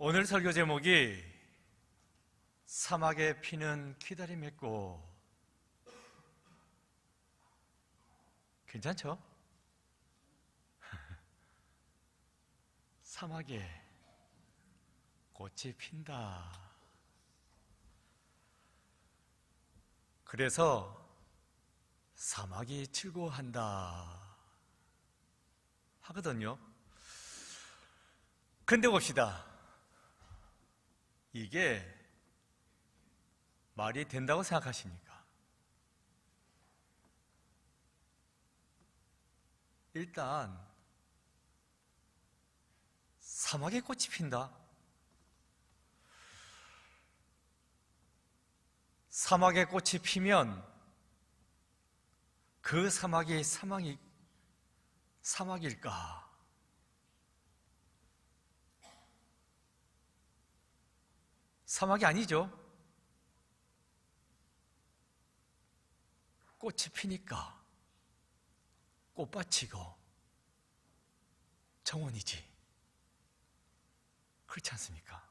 오늘 설교 제목이 사막에 피는 기다림의 꽃. 괜찮죠? 사막에 꽃이 핀다. 그래서 사막이 즐거워한다 하거든요. 근데 봅시다. 이게 말이 된다고 생각하십니까? 일단 사막에 꽃이 핀다? 사막에 꽃이 피면 그 사막이 사막일까? 사막이 아니죠. 꽃이 피니까 꽃밭이고 정원이지. 그렇지 않습니까?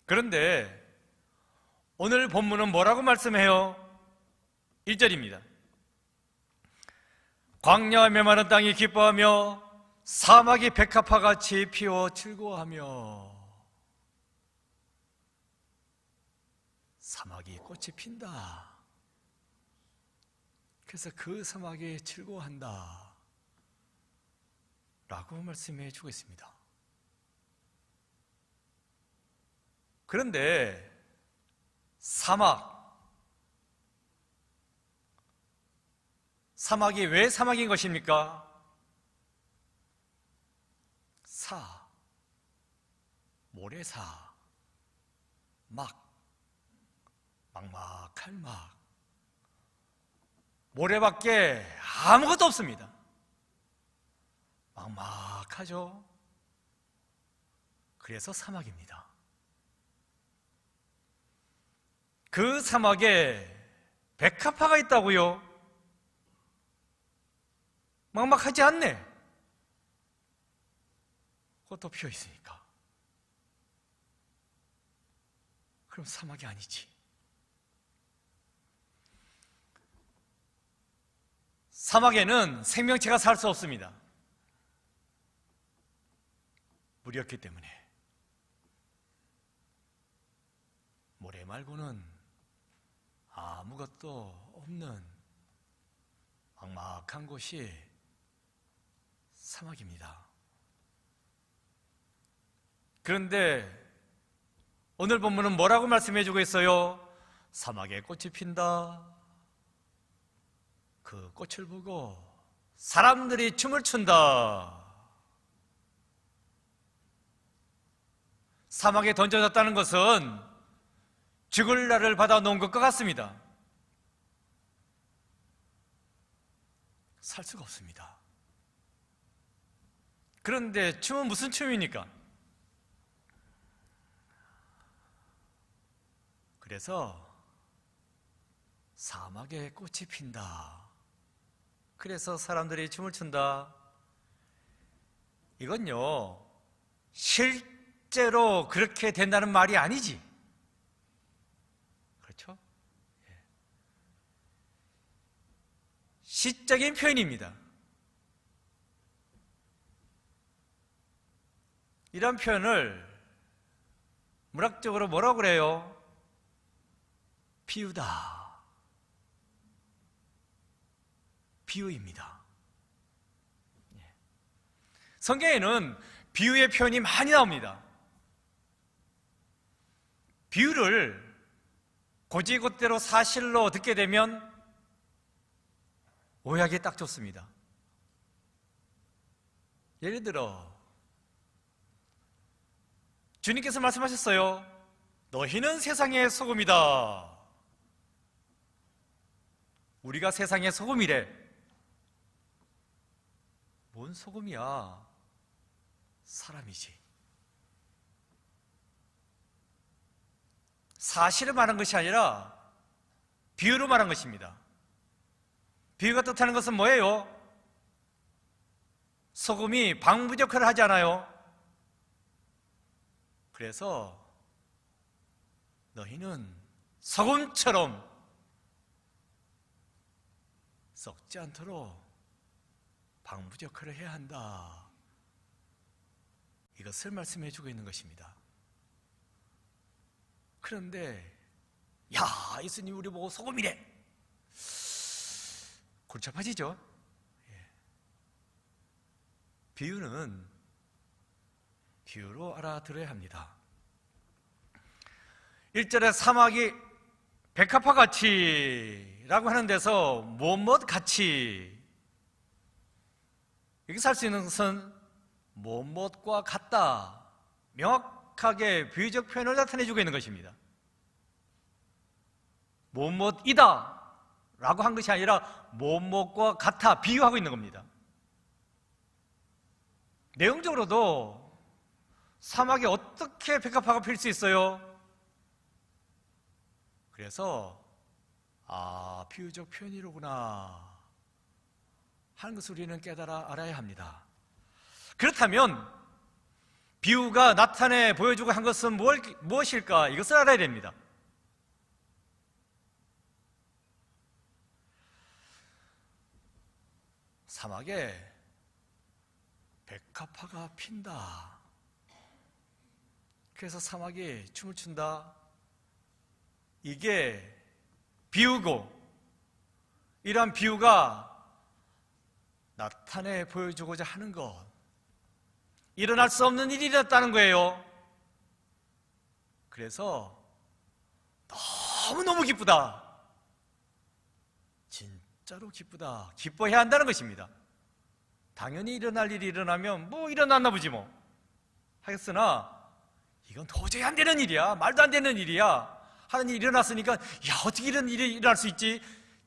그런데 오늘 본문은 뭐라고 말씀해요? 1절입니다. 광야와 메마른 땅이 기뻐하며 사막이 백합화같이 피어 즐거워하며. 사막이 꽃이 핀다. 그래서 그 사막이 즐거워한다 라고 말씀해 주고 있습니다. 그런데 사막이 왜 사막인 것입니까? 모래사, 막막한 막. 모래밖에 아무것도 없습니다. 막막하죠. 그래서 사막입니다. 그 사막에 백합화가 있다고요? 막막하지 않네. 꽃도 피어 있으니까. 그럼 사막이 아니지. 사막에는 생명체가 살 수 없습니다. 물이 없기 때문에. 모래 말고는 아무것도 없는 막막한 곳이 사막입니다. 그런데 오늘 본문은 뭐라고 말씀해 주고 있어요? 사막에 꽃이 핀다. 그 꽃을 보고 사람들이 춤을 춘다. 사막에 던져졌다는 것은 죽을 날을 받아 놓은 것과 같습니다. 살 수가 없습니다. 그런데 춤은 무슨 춤입니까? 그래서 사막에 꽃이 핀다. 그래서 사람들이 춤을 춘다. 이건요, 실제로 그렇게 된다는 말이 아니지. 그렇죠? 시적인 표현입니다. 이런 표현을 문학적으로 뭐라고 그래요? 비유다. 비유입니다. 성경에는 비유의 표현이 많이 나옵니다. 비유를 곧이곧대로 사실로 듣게 되면 오해하기 딱 좋습니다. 예를 들어 주님께서 말씀하셨어요. 너희는 세상의 소금이다. 우리가 세상의 소금이래. 뭔 소금이야? 사람이지. 사실을 말한 것이 아니라 비유로 말한 것입니다. 비유가 뜻하는 것은 뭐예요? 소금이 방부제 역할을 하지 않아요? 그래서 너희는 소금처럼 썩지 않도록 방부 역할을 해야 한다. 이것을 말씀해 주고 있는 것입니다. 그런데 야, 예수님 우리 보고 소금이래. 골치 아파지죠? 비유는 비유로 알아들어야 합니다. 1절에 사막이 백합화 같이라고 하는 데서 무엇 같이, 여기서 할 수 있는 것은 무엇과 같다, 명확하게 비유적 표현을 나타내주고 있는 것입니다. 무엇이다 라고 한 것이 아니라 무엇과 같아 비유하고 있는 겁니다. 내용적으로도 사막에 어떻게 백합화가 필 수 있어요? 그래서 비유적 표현이로구나 하는 것을 우리는 깨달아 알아야 합니다. 그렇다면 비유가 나타내 보여주고 한 것은 무엇일까? 이것을 알아야 됩니다. 사막에 백합화가 핀다. 그래서 사막이 춤을 춘다. 이게 비유고, 이러한 비유가 나타내 보여주고자 하는 것, 일어날 수 없는 일이 일어났다는 거예요. 그래서 너무너무 기쁘다, 진짜로 기쁘다, 기뻐해야 한다는 것입니다. 당연히 일어날 일이 일어나면 뭐 일어났나 보지 뭐 하겠으나, 이건 도저히 안 되는 일이야, 말도 안 되는 일이야 하는 일이 일어났으니까, 야, 어떻게 이런 일이 일어날 수 있지?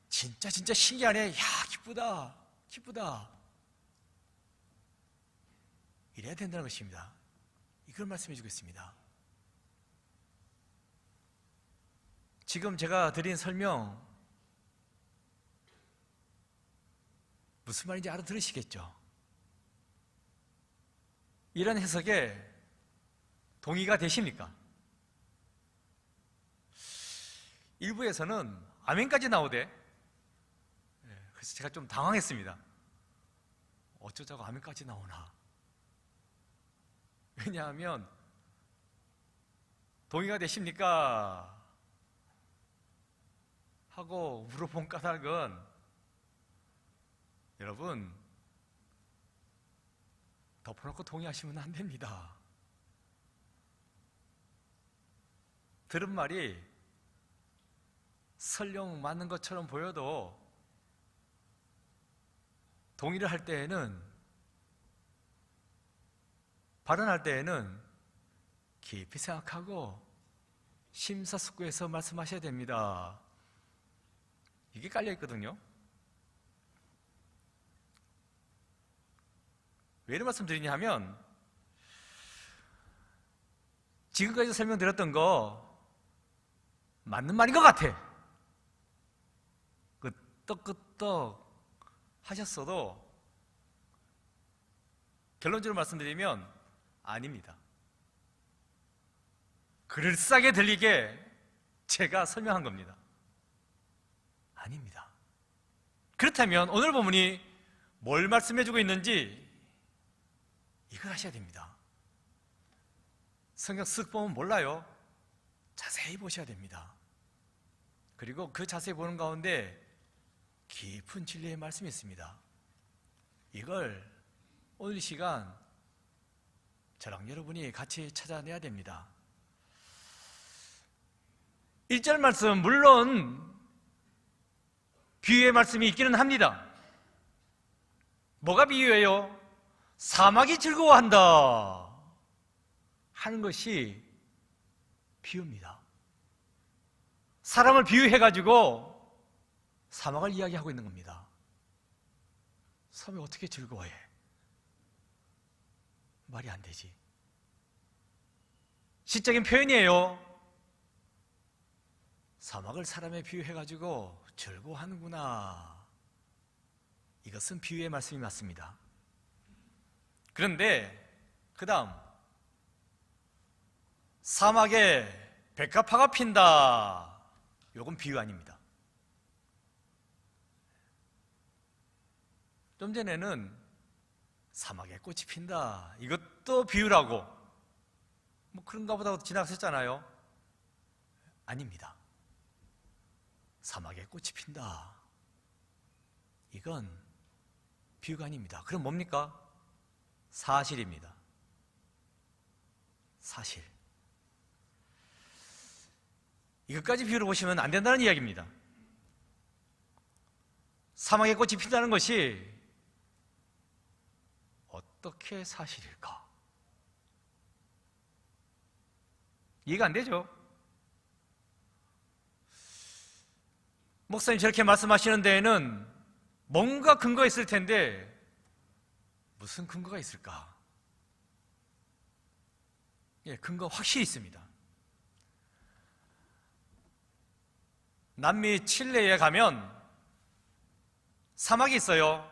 진짜 신기하네. 야, 기쁘다 이래야 된다는 것입니다. 이걸 말씀해 주겠습니다. 지금 제가 드린 설명 무슨 말인지 알아들으시겠죠? 이런 해석에 동의가 되십니까? 일부에서는 아멘까지 나오대. 그래서 제가 좀 당황했습니다. 어쩌자고 아멘까지 나오나. 왜냐하면 동의가 되십니까? 하고 물어본 까닭은, 여러분, 덮어놓고 동의하시면 안 됩니다. 들은 말이 설령 맞는 것처럼 보여도 동의를 할 때에는, 발언할 때에는 깊이 생각하고 심사숙고해서 말씀하셔야 됩니다. 이게 깔려 있거든요. 왜 이런 말씀 드리냐 하면, 지금까지 설명드렸던 거 맞는 말인 것 같아. 끄떡끄떡 하셨어도 결론적으로 말씀드리면 아닙니다. 그럴싸하게 들리게 제가 설명한 겁니다. 아닙니다. 그렇다면 오늘 본문이 뭘 말씀해주고 있는지 이걸 하셔야 됩니다. 성경 쓱 보면 몰라요. 자세히 보셔야 됩니다. 그리고 그 자세히 보는 가운데 깊은 진리의 말씀이 있습니다. 이걸 오늘 이 시간 저랑 여러분이 같이 찾아내야 됩니다. 1절 말씀, 물론 비유의 말씀이 있기는 합니다. 뭐가 비유예요? 사막이 즐거워한다 하는 것이 비유입니다. 사람을 비유해가지고 사막을 이야기하고 있는 겁니다. 사막이 어떻게 즐거워해? 말이 안 되지. 시적인 표현이에요. 사막을 사람에 비유해가지고 즐거워하는구나. 이것은 비유의 말씀이 맞습니다. 그런데 그 다음 사막에 백합화가 핀다. 요건 비유 아닙니다. 좀 전에는 사막에 꽃이 핀다. 이것도 비유라고 뭐 그런가 보다 지나갔었잖아요. 아닙니다. 사막에 꽃이 핀다. 이건 비유가 아닙니다. 그럼 뭡니까? 사실입니다. 사실. 이것까지 비유로 보시면 안 된다는 이야기입니다. 사막에 꽃이 핀다는 것이 어떻게 사실일까? 이해가 안 되죠? 목사님 저렇게 말씀하시는 데에는 뭔가 근거가 있을 텐데 무슨 근거가 있을까? 예, 근거 확실히 있습니다. 남미 칠레에 가면 사막이 있어요.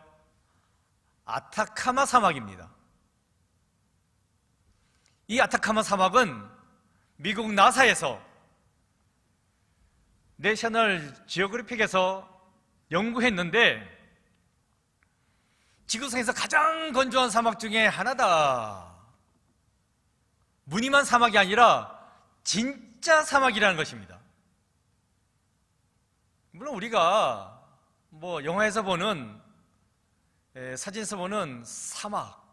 아타카마 사막입니다. 이 아타카마 사막은 미국 나사에서 내셔널 지오그래픽에서 연구했는데 지구상에서 가장 건조한 사막 중에 하나다. 무늬만 사막이 아니라 진짜 사막이라는 것입니다. 물론 우리가 뭐 영화에서 보는 사진에서 보는 사막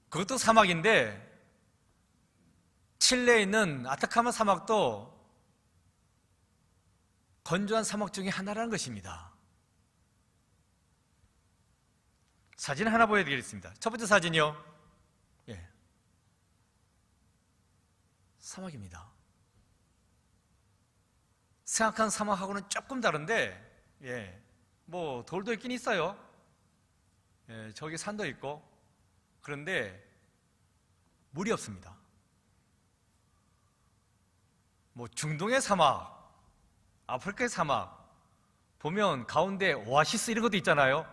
그것도 사막인데 칠레에 있는 아타카마 사막도 건조한 사막 중에 하나라는 것입니다. 사진 하나 보여드리겠습니다. 첫 번째 사진이요. 예. 사막입니다. 생각한 사막하고는 조금 다른데, 예, 뭐 돌도 있긴 있어요. 예, 저기 산도 있고. 그런데 물이 없습니다. 뭐 중동의 사막, 아프리카의 사막 보면 가운데 오아시스 이런 것도 있잖아요.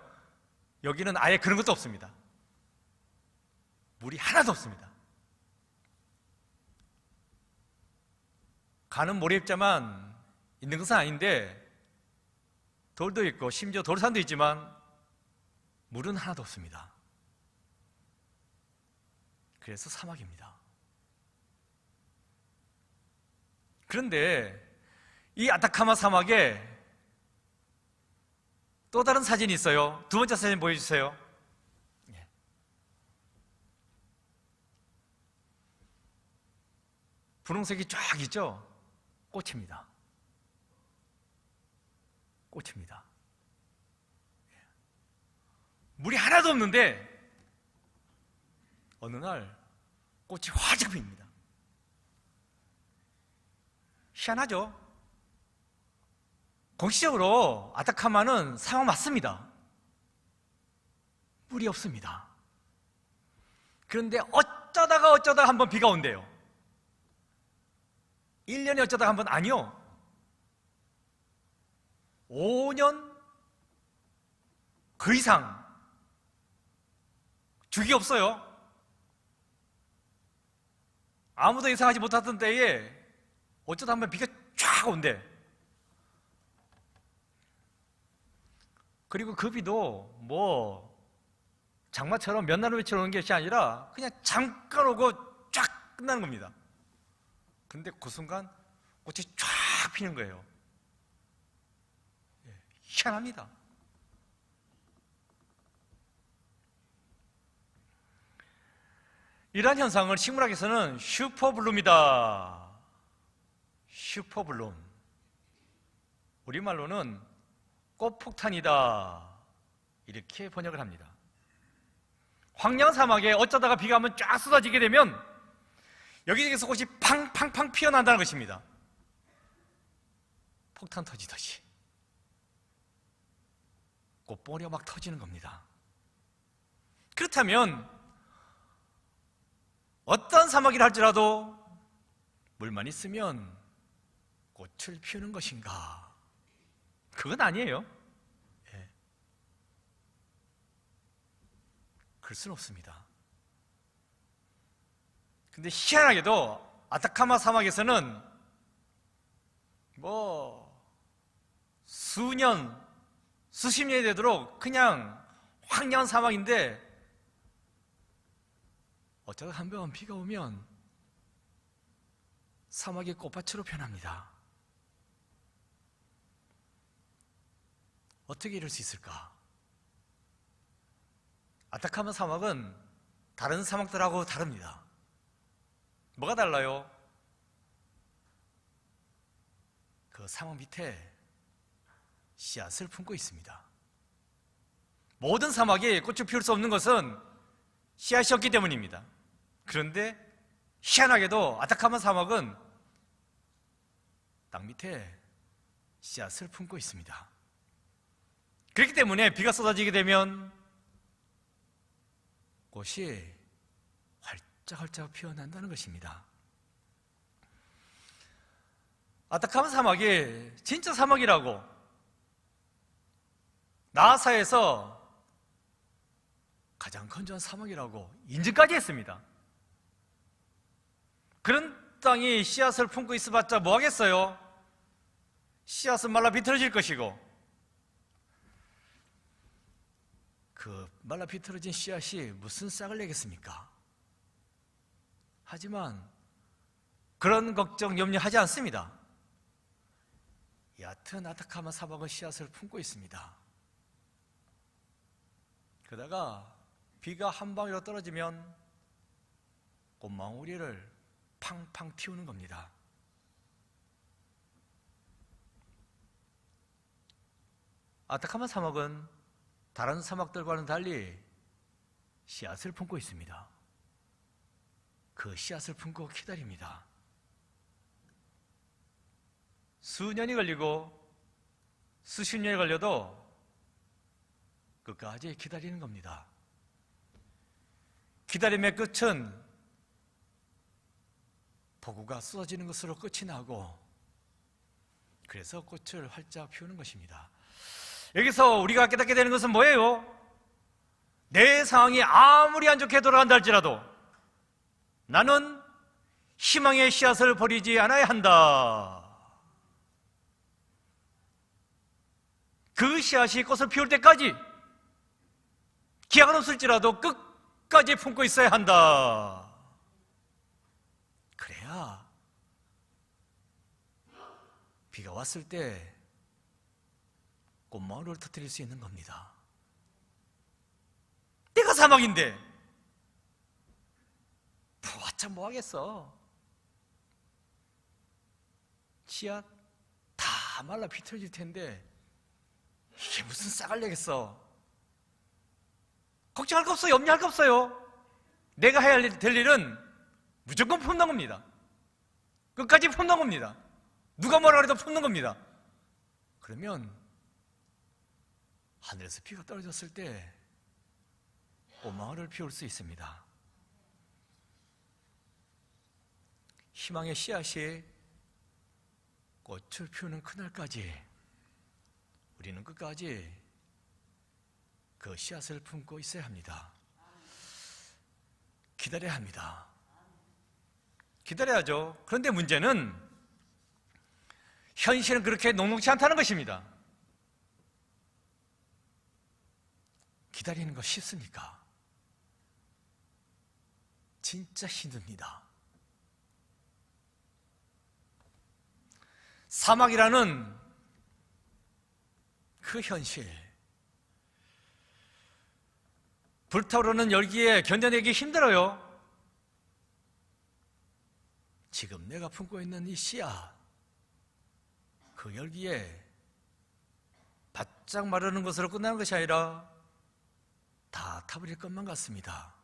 여기는 아예 그런 것도 없습니다. 물이 하나도 없습니다. 가는 모래입자만 있는 것은 아닌데 돌도 있고 심지어 돌산도 있지만 물은 하나도 없습니다. 그래서 사막입니다. 그런데 이 아타카마 사막에 또 다른 사진이 있어요. 두 번째 사진 보여주세요. 분홍색이 쫙 있죠? 꽃입니다. 꽃입니다. 물이 하나도 없는데 어느 날 꽃이 활짝 핍니다. 희한하죠? 공식적으로 아타카마는 사막 맞습니다. 물이 없습니다. 그런데 어쩌다가 한번 비가 온대요. 1년에 어쩌다가 한번 아니요. 5년 그 이상 주기 없어요. 아무도 예상하지 못하던 때에 어쩌다 한번 비가 쫙 온대. 그리고 그 비도 뭐 장마처럼 몇 날 며칠 오는 것이 아니라 그냥 잠깐 오고 쫙 끝나는 겁니다. 근데 그 순간 꽃이 쫙 피는 거예요. 희한합니다. 이러한 현상을 식물학에서는 슈퍼블룸이다. 슈퍼블룸. 우리말로는 꽃폭탄이다. 이렇게 번역을 합니다. 황량 사막에 어쩌다가 비가 한번 쫙 쏟아지게 되면 여기저기서 꽃이 팡팡팡 피어난다는 것입니다. 폭탄 터지듯이 꽃봉오리가 막 터지는 겁니다. 그렇다면 어떤 사막이라 할지라도 물만 있으면 꽃을 피우는 것인가? 그건 아니에요. 예. 그럴 수는 없습니다. 근데 희한하게도 아타카마 사막에서는 수년, 수십 년이 되도록 그냥 황량한 사막인데 어쩌다 한 번 비가 오면 사막이 꽃밭으로 변합니다. 어떻게 이럴 수 있을까? 아타카마 사막은 다른 사막들하고 다릅니다. 뭐가 달라요? 그 사막 밑에 씨앗을 품고 있습니다. 모든 사막에 꽃을 피울 수 없는 것은 씨앗이 없기 때문입니다. 그런데 희한하게도 아타카마 사막은 땅 밑에 씨앗을 품고 있습니다. 그렇기 때문에 비가 쏟아지게 되면 꽃이 활짝활짝 피어난다는 것입니다. 아타카마 사막이 진짜 사막이라고 나사에서 가장 건조한 사막이라고 인증까지 했습니다. 그런 땅이 씨앗을 품고 있어봤자 뭐 하겠어요? 씨앗은 말라 비틀어질 것이고, 그 말라 비틀어진 씨앗이 무슨 싹을 내겠습니까? 하지만 그런 걱정, 염려하지 않습니다. 얕은 아타카마 사막은 씨앗을 품고 있습니다. 그러다가 비가 한 방울이라도 떨어지면 꽃망울이를 팡팡 틔우는 겁니다. 아타카마 사막은 다른 사막들과는 달리 씨앗을 품고 있습니다. 그 씨앗을 품고 기다립니다. 수년이 걸리고 수십 년이 걸려도 끝까지 기다리는 겁니다. 기다림의 끝은 폭우가 쏟아지는 것으로 끝이 나고, 그래서 꽃을 활짝 피우는 것입니다. 여기서 우리가 깨닫게 되는 것은 뭐예요? 내 상황이 아무리 안 좋게 돌아간다 할지라도 나는 희망의 씨앗을 버리지 않아야 한다. 그 씨앗이 꽃을 피울 때까지 기약은 없을지라도 끝까지 품고 있어야 한다. 그래야 비가 왔을 때 꽃망울을 터뜨릴 수 있는 겁니다. 내가 사막인데 왔자 뭐 하겠어? 씨앗 다 말라 비틀어질 텐데 이게 무슨 싹을 내겠어? 걱정할 거 없어요. 염려할 거 없어요. 내가 해야 될 일은 무조건 품는 겁니다. 끝까지 품는 겁니다. 누가 뭐라 그래도 품는 겁니다. 그러면 하늘에서 비가 떨어졌을 때 꽃망울을 피울 수 있습니다. 희망의 씨앗이 꽃을 피우는 그날까지 우리는 끝까지 그 씨앗을 품고 있어야 합니다. 기다려야 합니다. 기다려야죠. 그런데 문제는 현실은 그렇게 녹록지 않다는 것입니다. 기다리는 거 쉽습니까? 진짜 힘듭니다. 사막이라는 그 현실, 불타오르는 열기에 견뎌내기 힘들어요. 지금 내가 품고 있는 이 씨앗, 그 열기에 바짝 마르는 것으로 끝나는 것이 아니라 다 타버릴 것만 같습니다.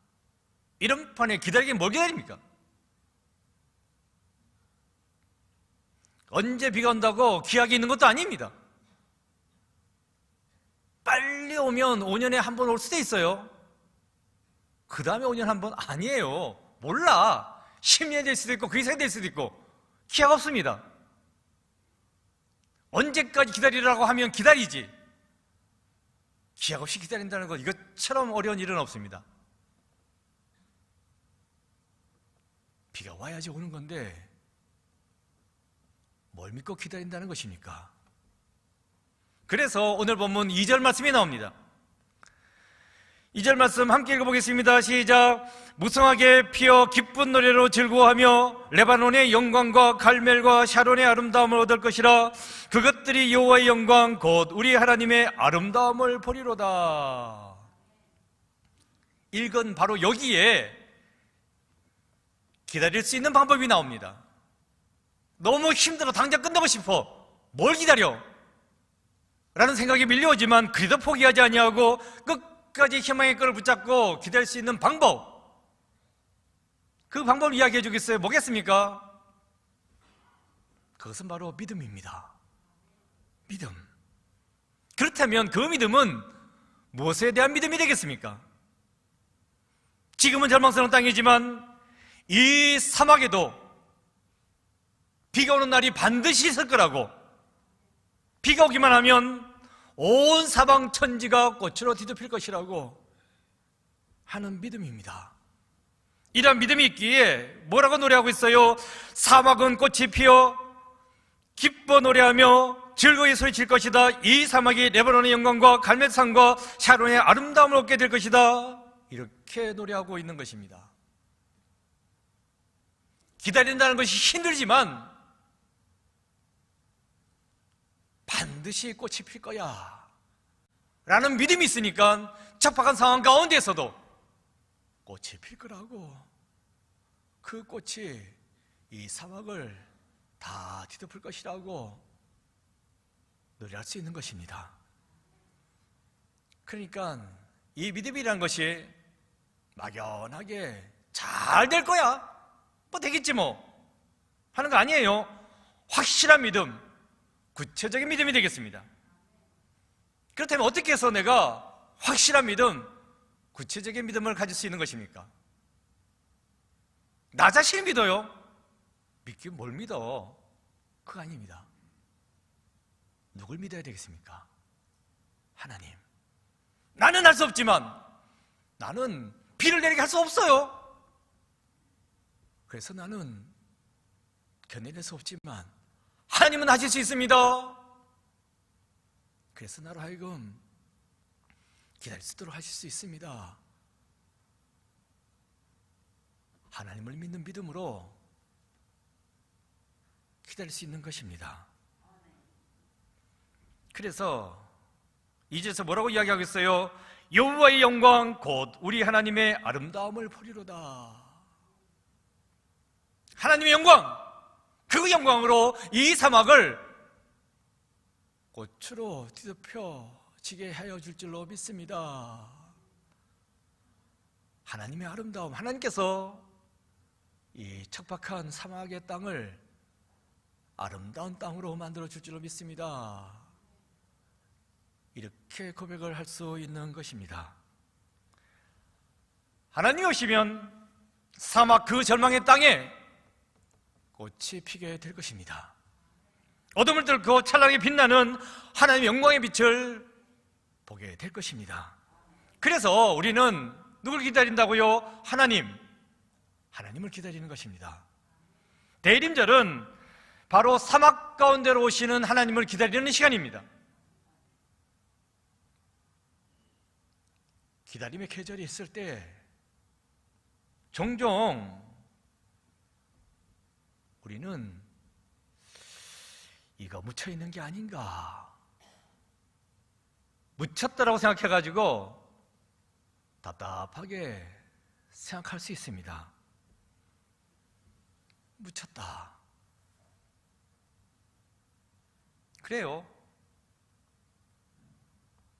이런 판에 기다리긴 뭘 기다립니까? 언제 비가 온다고 기약이 있는 것도 아닙니다. 빨리 오면 5년에 한 번 올 수도 있어요. 그 다음에 5년 한 번 아니에요. 몰라. 10년이 될 수도 있고 그 이상이 될 수도 있고 기약 없습니다. 언제까지 기다리라고 하면 기다리지, 기약 없이 기다린다는 것, 이것처럼 어려운 일은 없습니다. 비가 와야지 오는 건데 뭘 믿고 기다린다는 것입니까? 그래서 오늘 본문 2절 말씀이 나옵니다. 2절 말씀 함께 읽어보겠습니다. 시작. 무성하게 피어 기쁜 노래로 즐거워하며 레바논의 영광과 갈멜과 샤론의 아름다움을 얻을 것이라. 그것들이 여호와의 영광 곧 우리 하나님의 아름다움을 보리로다. 읽은 바로 여기에 기다릴 수 있는 방법이 나옵니다. 너무 힘들어 당장 끝내고 싶어. 뭘 기다려? 라는 생각이 밀려오지만 그래도 포기하지 아니하고 끝까지 희망의 끈을 붙잡고 기다릴 수 있는 방법, 그 방법을 이야기해 주겠어요? 뭐겠습니까? 그것은 바로 믿음입니다. 믿음. 그렇다면 그 믿음은 무엇에 대한 믿음이 되겠습니까? 지금은 절망스러운 땅이지만 이 사막에도 비가 오는 날이 반드시 있을 거라고, 비가 오기만 하면 온 사방 천지가 꽃으로 뒤덮일 것이라고 하는 믿음입니다. 이런 믿음이 있기에 뭐라고 노래하고 있어요? 사막은 꽃이 피어 기뻐 노래하며 즐거이 소리칠 것이다. 이 사막이 레바논의 영광과 갈멜산과 샤론의 아름다움을 얻게 될 것이다. 이렇게 노래하고 있는 것입니다. 기다린다는 것이 힘들지만 반드시 꽃이 필 거야 라는 믿음이 있으니까 척박한 상황 가운데에서도 꽃이 필 거라고, 그 꽃이 이 사막을 다 뒤덮을 것이라고 노래할 수 있는 것입니다. 그러니까 이 믿음이라는 것이 막연하게 잘 될 거야, 뭐 되겠지 뭐 하는 거 아니에요. 확실한 믿음, 구체적인 믿음이 되겠습니다. 그렇다면 어떻게 해서 내가 확실한 믿음, 구체적인 믿음을 가질 수 있는 것입니까? 나 자신을 믿어요? 믿긴 뭘 믿어? 그거 아닙니다. 누굴 믿어야 되겠습니까? 하나님. 나는 할 수 없지만, 나는 비를 내리게 할 수 없어요. 그래서 나는 견뎌낼 수 없지만 하나님은 하실 수 있습니다. 그래서 나로 하여금 기다릴 수 있도록 하실 수 있습니다. 하나님을 믿는 믿음으로 기다릴 수 있는 것입니다. 그래서 2절에서 뭐라고 이야기하고 있어요? 여호와의 영광 곧 우리 하나님의 아름다움을 보리로다. 하나님의 영광, 그 영광으로 이 사막을 꽃으로 뒤덮여지게 하여 줄 줄로 믿습니다. 하나님의 아름다움, 하나님께서 이 척박한 사막의 땅을 아름다운 땅으로 만들어 줄 줄로 믿습니다. 이렇게 고백을 할 수 있는 것입니다. 하나님이 오시면 사막 그 절망의 땅에 꽃이 피게 될 것입니다. 어둠을 뚫고 찬란하게 빛나는 하나님의 영광의 빛을 보게 될 것입니다. 그래서 우리는 누굴 기다린다고요? 하나님을 기다리는 것입니다. 대림절은 바로 사막 가운데로 오시는 하나님을 기다리는 시간입니다. 기다림의 계절이 있을 때 종종 우리는 이거 묻혀있는 게 아닌가, 묻혔다라고 생각해가지고 답답하게 생각할 수 있습니다. 묻혔다. 그래요.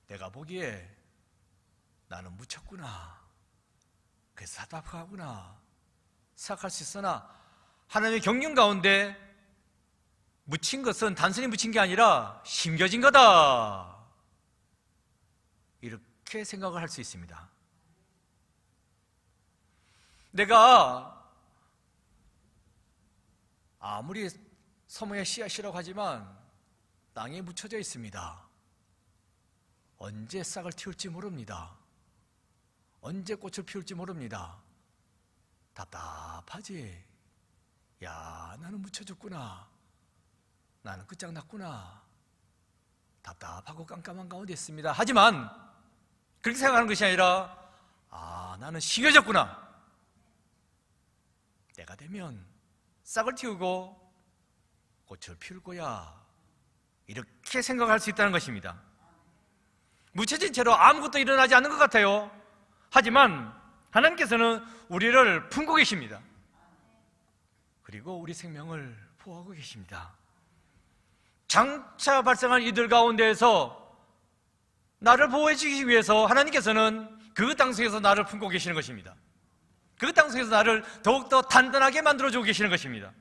내가 보기에 나는 묻혔구나, 그래서 답답하구나 생각할 수 있으나 하나님의 경륜 가운데 묻힌 것은 단순히 묻힌 게 아니라 심겨진 거다, 이렇게 생각을 할 수 있습니다. 내가 아무리 소모의 씨앗이라고 하지만 땅에 묻혀져 있습니다. 언제 싹을 틔울지 모릅니다. 언제 꽃을 피울지 모릅니다. 답답하지. 야, 나는 묻혀졌구나, 나는 끝장났구나, 답답하고 깜깜한 가운데 있습니다. 하지만 그렇게 생각하는 것이 아니라, 나는 심해졌구나, 때가 되면 싹을 틔우고 꽃을 피울 거야, 이렇게 생각할 수 있다는 것입니다. 묻혀진 채로 아무것도 일어나지 않는 것 같아요. 하지만 하나님께서는 우리를 품고 계십니다. 그리고 우리 생명을 보호하고 계십니다. 장차 발생한 이들 가운데에서 나를 보호해 주기 위해서 하나님께서는 그 땅속에서 나를 품고 계시는 것입니다. 그 땅속에서 나를 더욱더 단단하게 만들어주고 계시는 것입니다.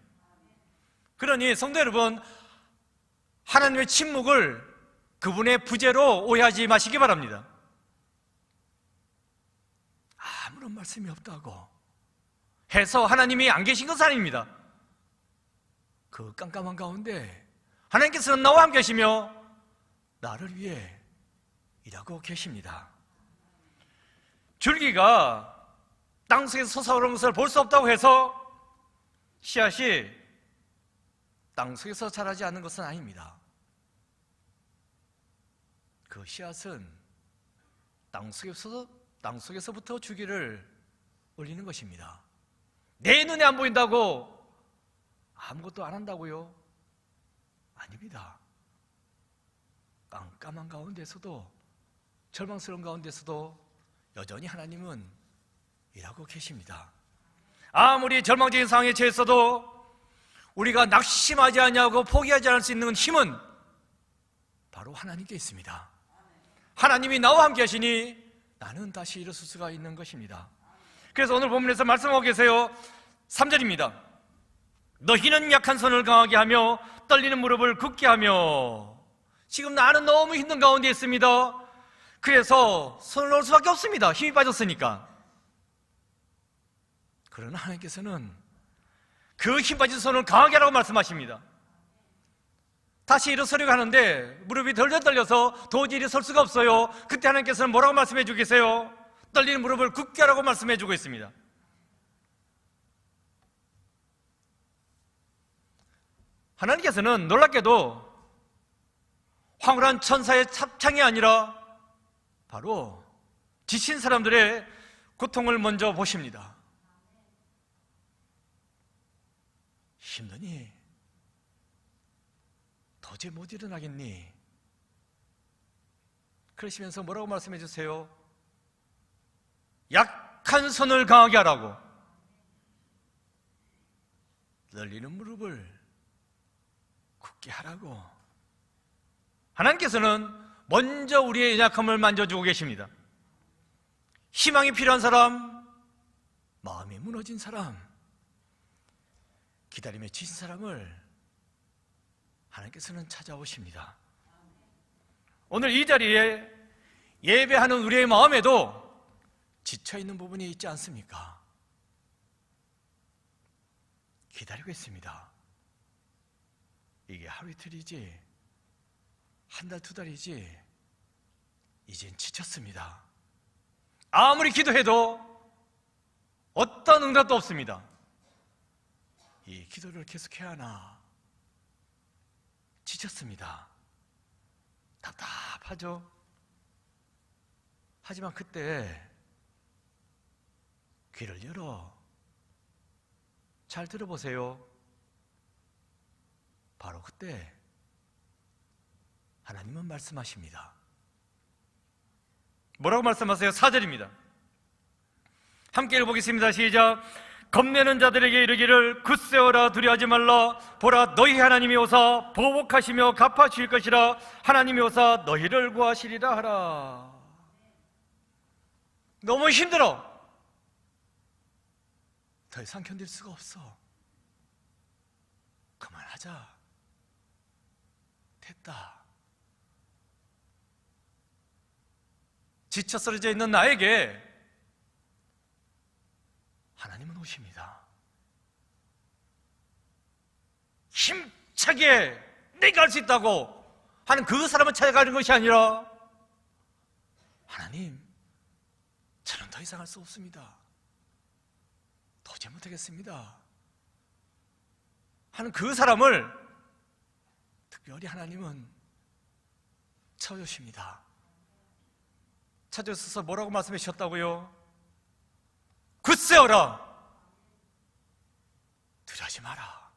그러니 성도 여러분, 하나님의 침묵을 그분의 부재로 오해하지 마시기 바랍니다. 아무런 말씀이 없다고 해서 하나님이 안 계신 것은 아닙니다. 그 깜깜한 가운데 하나님께서는 나와 함께 하시며 나를 위해 일하고 계십니다. 줄기가 땅속에서 솟아오르는 것을 볼 수 없다고 해서 씨앗이 땅속에서 자라지 않는 것은 아닙니다. 그 씨앗은 땅속에서부터 줄기를 올리는 것입니다. 내 눈에 안 보인다고 아무것도 안 한다고요? 아닙니다. 깜깜한 가운데서도, 절망스러운 가운데서도 여전히 하나님은 일하고 계십니다. 아무리 절망적인 상황에 처했어도 우리가 낙심하지 않냐고 포기하지 않을 수 있는 힘은 바로 하나님께 있습니다. 하나님이 나와 함께 하시니 나는 다시 일어설 수가 있는 것입니다. 그래서 오늘 본문에서 말씀하고 계세요. 3절입니다. 너희는 약한 손을 강하게 하며 떨리는 무릎을 굳게 하며. 지금 나는 너무 힘든 가운데 있습니다. 그래서 손을 놓을 수밖에 없습니다. 힘이 빠졌으니까. 그러나 하나님께서는 그 힘 빠진 손을 강하게 하라고 말씀하십니다. 다시 일어서려고 하는데 무릎이 덜덜 떨려서 도저히 일어설 수가 없어요. 그때 하나님께서는 뭐라고 말씀해 주고 계세요? 떨리는 무릎을 굳게 하라고 말씀해 주고 있습니다. 하나님께서는 놀랍게도 황홀한 천사의 찹창이 아니라 바로 지친 사람들의 고통을 먼저 보십니다. 힘드니? 도저히 못 일어나겠니? 그러시면서 뭐라고 말씀해 주세요? 약한 손을 강하게 하라고. 떨리는 무릎을 굳게 하라고. 하나님께서는 먼저 우리의 연약함을 만져주고 계십니다. 희망이 필요한 사람, 마음이 무너진 사람, 기다림에 지친 사람을 하나님께서는 찾아오십니다. 오늘 이 자리에 예배하는 우리의 마음에도 지쳐있는 부분이 있지 않습니까? 기다리고 있습니다. 이게 하루 이틀이지, 한 달, 두 달이지, 이젠 지쳤습니다. 아무리 기도해도 어떤 응답도 없습니다. 이 기도를 계속해야 하나? 지쳤습니다. 답답하죠? 하지만 그때 귀를 열어 잘 들어보세요. 바로 그때 하나님은 말씀하십니다. 뭐라고 말씀하세요? 4절입니다. 함께 읽어보겠습니다. 시작. 겁내는 자들에게 이르기를 굳세어라, 두려워하지 말라. 보라, 너희 하나님이 오사 보복하시며 갚아주실 것이라. 하나님이 오사 너희를 구하시리라 하라. 너무 힘들어. 더 이상 견딜 수가 없어. 그만하자. 됐다. 지쳐 쓰러져 있는 나에게 하나님은 오십니다. 힘차게 내가 할 수 있다고 하는 그 사람을 찾아가는 것이 아니라, 하나님, 저는 더 이상 할 수 없습니다. 도저히 못하겠습니다. 하는 그 사람을 특별히 하나님은 찾아주십니다. 찾아주셔서 뭐라고 말씀해 주셨다고요? 굳세어라, 두려워하지 마라,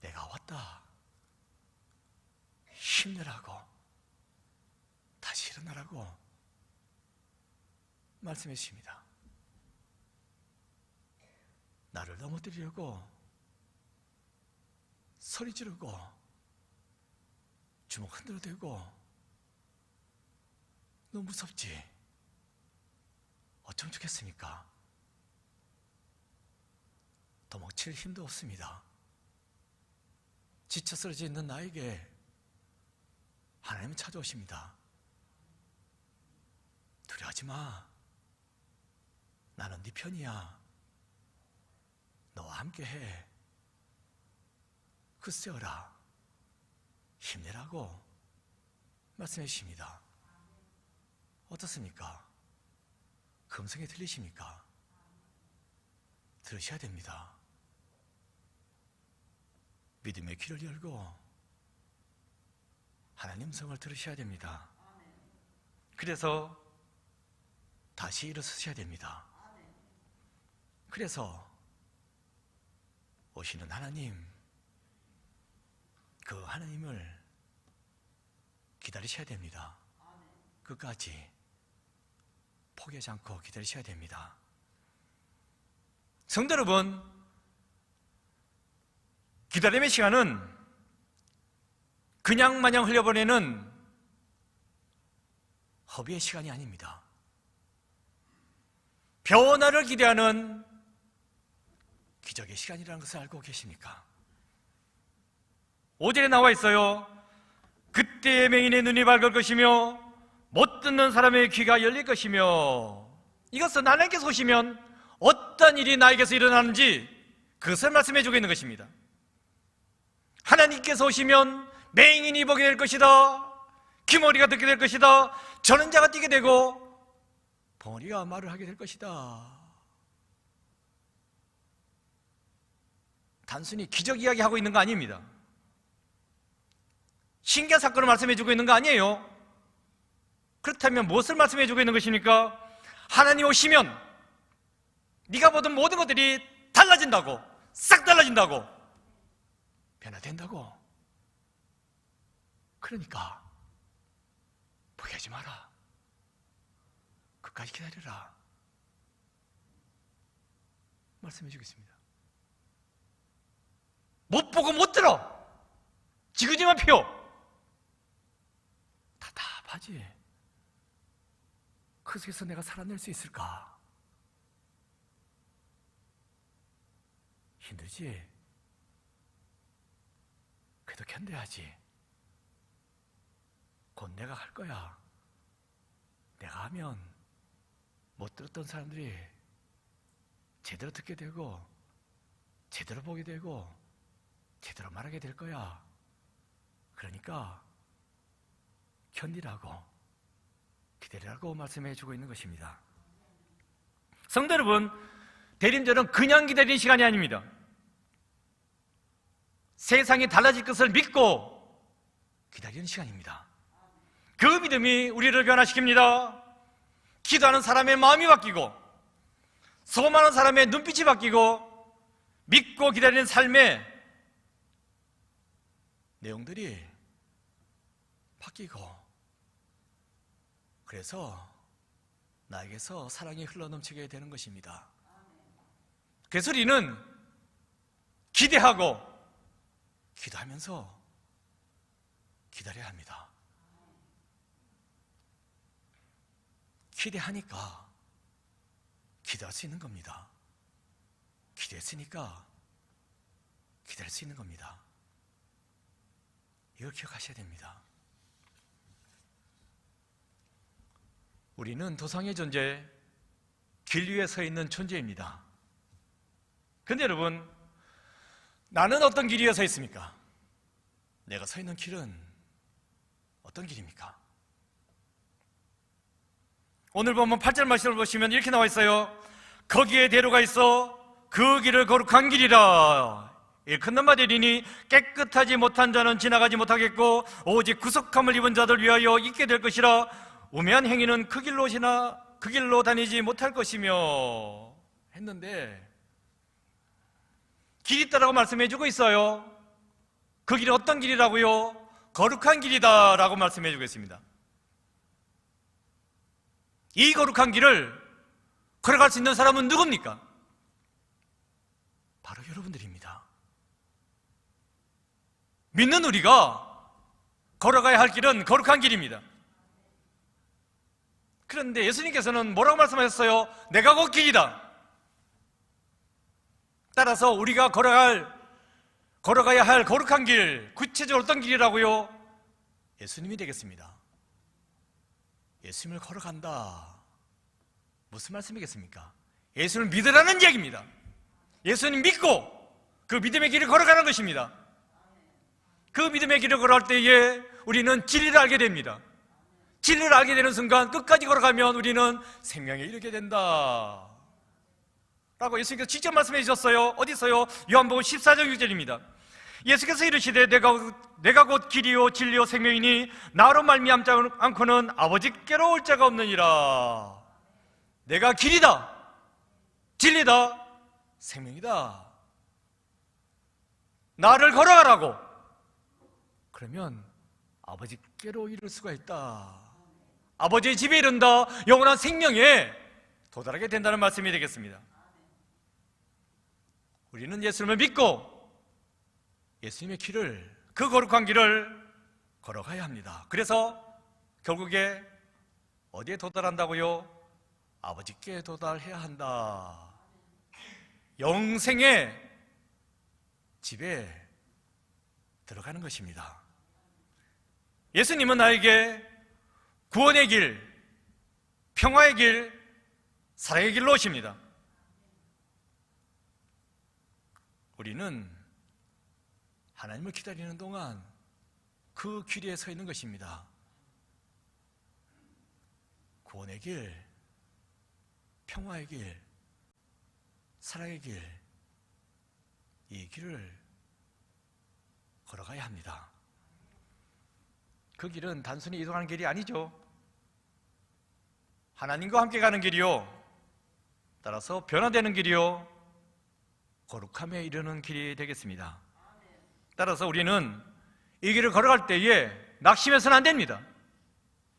내가 왔다, 힘내라고, 다시 일어나라고 말씀해 주십니다. 나를 넘어뜨리려고 소리 지르고 주먹 흔들어대고 너무 무섭지? 어쩜 좋겠습니까? 도망칠 힘도 없습니다. 지쳐 쓰러져 있는 나에게 하나님은 찾아오십니다. 두려워하지 마, 나는 네 편이야, 너와 함께해, 굳세어라, 힘내라고 말씀해 주십니다. 어떻습니까? 금성에 들리십니까? 들으셔야 됩니다. 믿음의 귀를 열고 하나님 음성을 들으셔야 됩니다. 그래서 다시 일어서셔야 됩니다. 그래서 오시는 하나님, 그 하나님을 기다리셔야 됩니다. 끝까지 포기하지 않고 기다리셔야 됩니다. 성도 여러분, 기다림의 시간은 그냥 마냥 흘려보내는 허비의 시간이 아닙니다. 변화를 기대하는 기적의 시간이라는 것을 알고 계십니까? 5절에 나와 있어요. 그때 맹인의 눈이 밝을 것이며 못 듣는 사람의 귀가 열릴 것이며, 이것은 하나님께서 오시면 어떤 일이 나에게서 일어나는지 그것을 말씀해 주고 있는 것입니다. 하나님께서 오시면 맹인이 보게 될 것이다, 귀머리가 듣게 될 것이다, 전원자가 뛰게 되고 벙어리가 말을 하게 될 것이다. 단순히 기적 이야기하고 있는 거 아닙니다. 신기한 사건을 말씀해 주고 있는 거 아니에요. 그렇다면 무엇을 말씀해 주고 있는 것입니까? 하나님 오시면 네가 보던 모든 것들이 달라진다고, 싹 달라진다고, 변화된다고. 그러니까 포기하지 마라, 끝까지 기다려라 말씀해 주겠습니다. 못 보고 못 들어, 지그지만 피워, 답답하지? 그 속에서 내가 살아낼 수 있을까? 힘들지? 그래도 견뎌야지. 곧 내가 할 거야. 내가 하면 못 들었던 사람들이 제대로 듣게 되고, 제대로 보게 되고, 제대로 말하게 될 거야. 그러니까 견디라고, 기다리라고 말씀해 주고 있는 것입니다. 성도 여러분, 대림절은 그냥 기다리는 시간이 아닙니다. 세상이 달라질 것을 믿고 기다리는 시간입니다. 그 믿음이 우리를 변화시킵니다. 기도하는 사람의 마음이 바뀌고, 소망하는 사람의 눈빛이 바뀌고, 믿고 기다리는 삶의 내용들이 바뀌고, 그래서 나에게서 사랑이 흘러넘치게 되는 것입니다. 그래서 우리는 기대하고 기도하면서 기다려야 합니다. 기대하니까 기도할 수 있는 겁니다. 기대했으니까 기다릴 수 있는 겁니다. 이걸 기억하셔야 됩니다. 우리는 도상의 존재, 길 위에 서 있는 존재입니다. 근데 여러분, 나는 어떤 길 위에 서 있습니까? 내가 서 있는 길은 어떤 길입니까? 오늘 보면 8절 말씀을 보시면 이렇게 나와 있어요. 거기에 대로가 있어 그 길을 거룩한 길이라. 일컫는 바되리니 깨끗하지 못한 자는 지나가지 못하겠고 오직 구속함을 입은 자들 위하여 있게 될 것이라. 우매한 행위는 그 길로 다니지 못할 것이며 했는데, 길이 있다라고 말씀해주고 있어요. 그 길이 어떤 길이라고요? 거룩한 길이다 라고 말씀해주고 있습니다. 이 거룩한 길을 걸어갈 수 있는 사람은 누굽니까? 바로 여러분들입니다. 믿는 우리가 걸어가야 할 길은 거룩한 길입니다. 그런데 예수님께서는 뭐라고 말씀하셨어요? 내가 곧 길이다. 따라서 우리가 걸어가야 할 거룩한 길, 구체적으로 어떤 길이라고요? 예수님이 되겠습니다. 예수님을 걸어간다. 무슨 말씀이겠습니까? 예수를 믿으라는 얘기입니다. 예수님 믿고 그 믿음의 길을 걸어가는 것입니다. 그 믿음의 길을 걸어갈 때에 우리는 진리를 알게 됩니다. 진리를 알게 되는 순간 끝까지 걸어가면 우리는 생명에 이르게 된다 라고 예수님께서 직접 말씀해 주셨어요. 어디서요? 요한복음 14장 6절입니다. 예수께서 이르시되 내가 곧 길이요 진리요 생명이니 나로 말미암지 않고는 아버지께로 올 자가 없느니라. 내가 길이다, 진리다, 생명이다. 나를 걸어가라고. 그러면 아버지께로 이룰 수가 있다. 아버지의 집에 이른다. 영원한 생명에 도달하게 된다는 말씀이 되겠습니다. 우리는 예수님을 믿고 예수님의 길을, 그 거룩한 길을 걸어가야 합니다. 그래서 결국에 어디에 도달한다고요? 아버지께 도달해야 한다. 영생의 집에 들어가는 것입니다. 예수님은 나에게 구원의 길, 평화의 길, 사랑의 길로 오십니다. 우리는 하나님을 기다리는 동안 그 길에 서 있는 것입니다. 구원의 길, 평화의 길, 사랑의 길, 이 길을 걸어가야 합니다. 그 길은 단순히 이동하는 길이 아니죠. 하나님과 함께 가는 길이요, 따라서 변화되는 길이요, 거룩함에 이르는 길이 되겠습니다. 따라서 우리는 이 길을 걸어갈 때에 낙심해서는 안 됩니다.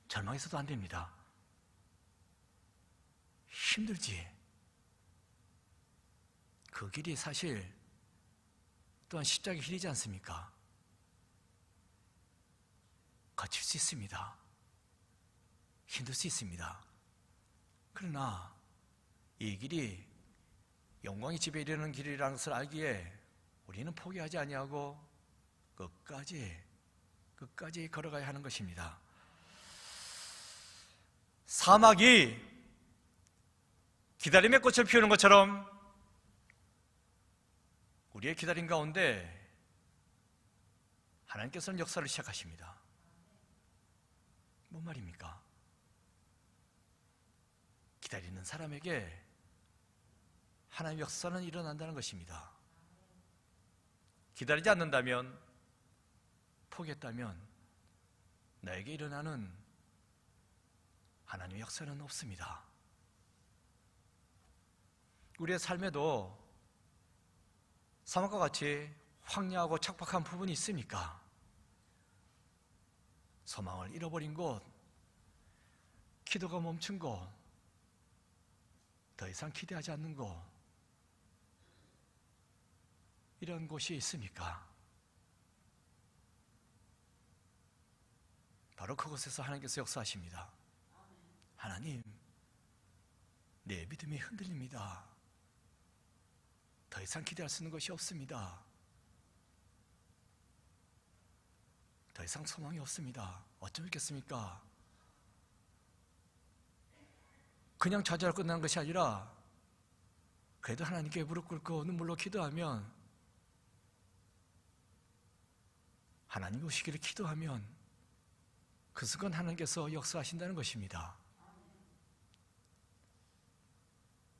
절망해서도 안 됩니다. 힘들지. 그 길이 사실 또한 십자가의 길이지 않습니까? 거칠 수 있습니다. 힘들 수 있습니다. 그러나 이 길이 영광의 집에 이르는 길이라는 것을 알기에 우리는 포기하지 아니하고 끝까지 걸어가야 하는 것입니다. 사막이 기다림의 꽃을 피우는 것처럼 우리의 기다림 가운데 하나님께서는 역사를 시작하십니다. 뭔 말입니까? 기다리는 사람에게 하나님의 역사는 일어난다는 것입니다. 기다리지 않는다면, 포기했다면 나에게 일어나는 하나님의 역사는 없습니다. 우리의 삶에도 사막과 같이 황량하고 척박한 부분이 있습니까? 소망을 잃어버린 곳, 기도가 멈춘 곳, 더 이상 기대하지 않는 곳, 이런 곳이 있습니까? 바로 그곳에서 하나님께서 역사하십니다. 하나님, 내 믿음이 흔들립니다. 더 이상 기대할 수 있는 것이 없습니다. 더 이상 소망이 없습니다. 어쩜 있겠습니까? 그냥 좌절하고 끝나는 것이 아니라 그래도 하나님께 무릎 꿇고 눈물로 기도하면, 하나님 오시기를 기도하면 그 순간 하나님께서 역사하신다는 것입니다.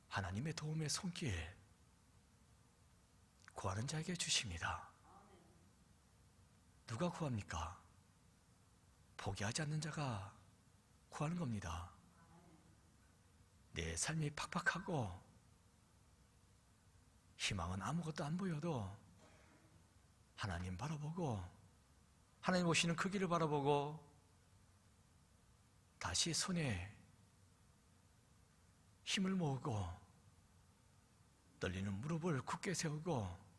하나님의 도움의 손길, 구하는 자에게 주십니다. 누가 구합니까? 포기하지 않는 자가 구하는 겁니다. 내 삶이 팍팍하고 희망은 아무것도 안 보여도 하나님 바라보고 하나님 오시는 그 길을 바라보고 다시 손에 힘을 모으고 떨리는 무릎을 굳게 세우고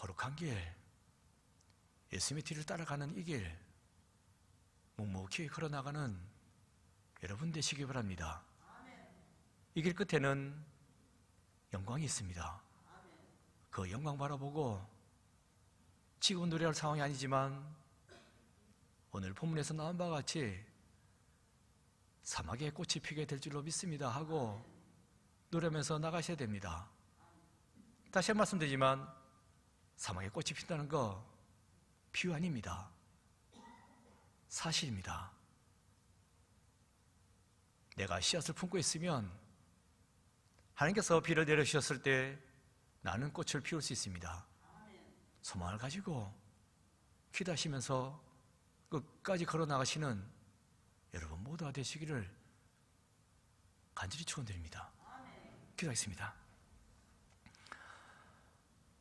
거룩한 길, 예수님의 뒤를 따라가는 이 길 묵묵히 걸어나가는 여러분 되시기 바랍니다. 이 길 끝에는 영광이 있습니다. 그 영광 바라보고 지금 노래할 상황이 아니지만 오늘 본문에서 나온 바와 같이 사막에 꽃이 피게 될 줄로 믿습니다 하고 노래하면서 나가셔야 됩니다. 다시 한 번 말씀드리지만 사막에 꽃이 핀다는 거 비유 아닙니다. 사실입니다. 내가 씨앗을 품고 있으면 하나님께서 비를 내려주셨을 때 나는 꽃을 피울 수 있습니다. 소망을 가지고 기도하시면서 끝까지 걸어나가시는 여러분 모두가 되시기를 간절히 축원드립니다. 기도하겠습니다.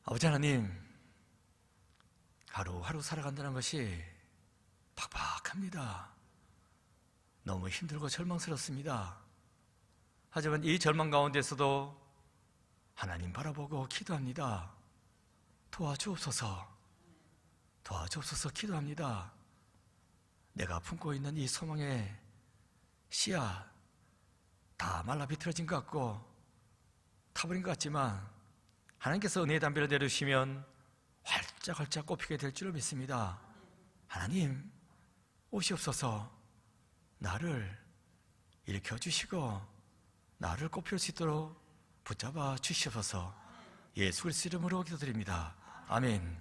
아버지 하나님, 하루하루 살아간다는 것이 팍팍합니다. 너무 힘들고 절망스럽습니다. 하지만 이 절망 가운데서도 하나님 바라보고 기도합니다. 도와주옵소서, 도와주옵소서 기도합니다. 내가 품고 있는 이 소망의 씨앗 다 말라 비틀어진 것 같고 타버린 것 같지만 하나님께서 은혜의 담비를 내려주시면 활짝활짝 꽃피게 될 줄을 믿습니다. 하나님 오시옵소서, 나를 일으켜 주시고 나를 꽃피울 수 있도록 붙잡아 주시옵소서. 예수 그리스도 이름으로 기도드립니다. 아멘.